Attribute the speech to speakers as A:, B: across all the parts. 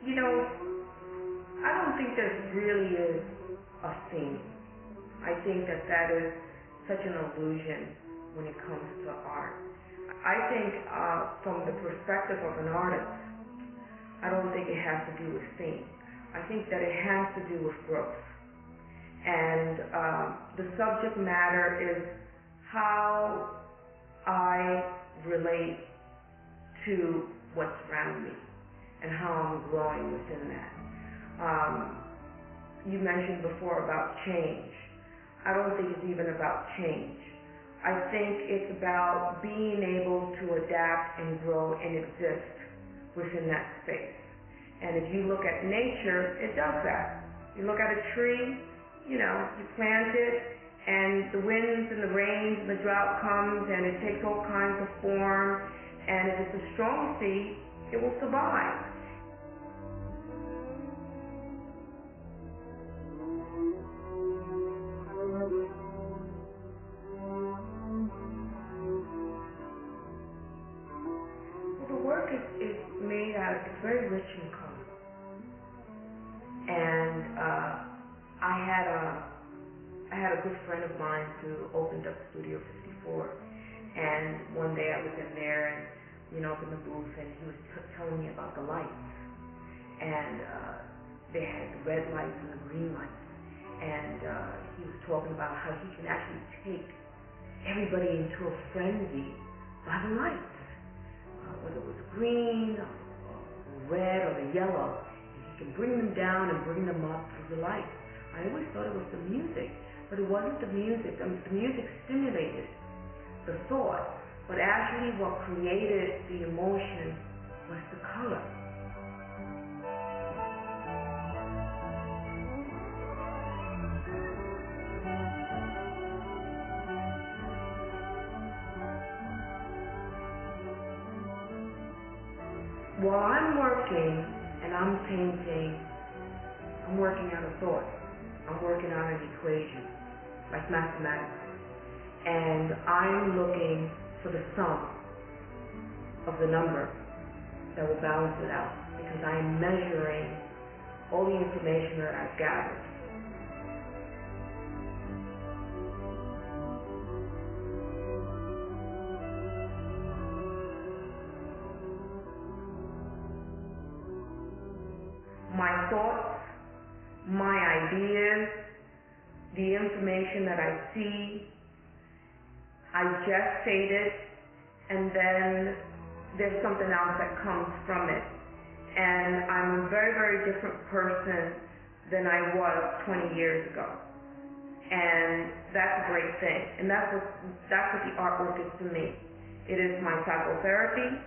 A: You know, I don't think there really is a theme. I think that that is such an illusion when it comes to art. I think from the perspective of an artist, I don't think it has to do with theme. I think that it has to do with growth. And the subject matter is how I relate to what's around me and how I'm growing within that. You mentioned before about change. I don't think it's even about change. I think it's about being able to adapt and grow and exist within that space. And if you look at nature, it does that. You look at a tree, you plant it, and the winds and the rains and the drought comes, and it takes all kinds of form, and if it's a strong seed, it will survive. Well, the work is made out, it's very rich in color. And I had a good friend of mine who opened up Studio 54, and one day I was in there and up in the booth, and he was telling me about the lights, and they had the red lights and the green lights, and he was talking about how he can actually take everybody into a frenzy by the lights, whether it was green or red or the yellow, and he can bring them down and bring them up through the lights. I always thought it was the music, but it wasn't the music. The music stimulated the thought, but actually what created the emotion was the color. While I'm working and I'm painting, I'm working out a thought. I'm working out an equation, like mathematics. And I'm looking for the sum of the number that will balance it out, because I am measuring all the information that I've gathered. My thoughts, my ideas, the information that I see, I gestate it, and then there's something else that comes from it. And I'm a very, very different person than I was 20 years ago. And that's a great thing. And that's what the artwork is to me. It is my psychotherapy.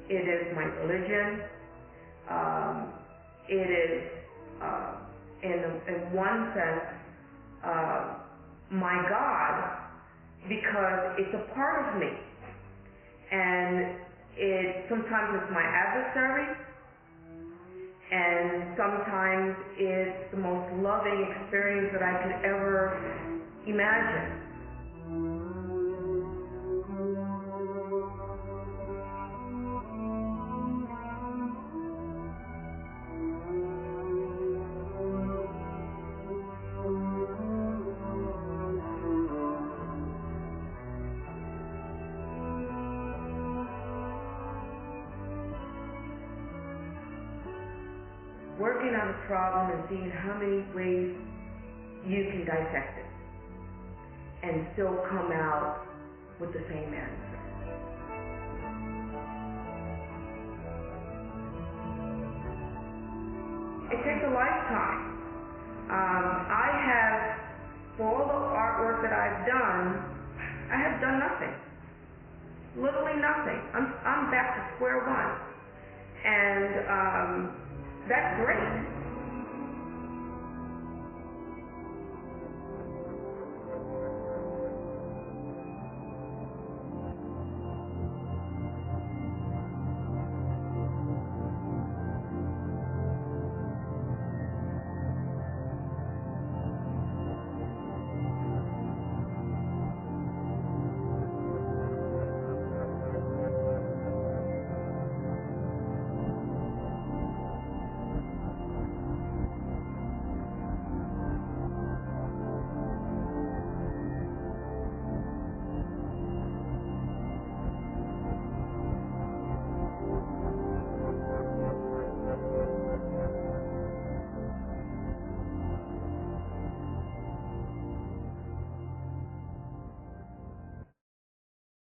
A: It is my religion. It is, in one sense, my God, because it's a part of me. And sometimes it's my adversary, and sometimes it's the most loving experience that I could ever imagine. Working on a problem and seeing how many ways you can dissect it and still come out with the same answer. It takes a lifetime. For all the artwork that I've done, I have done nothing. Literally nothing. I'm back to square one. And that's great.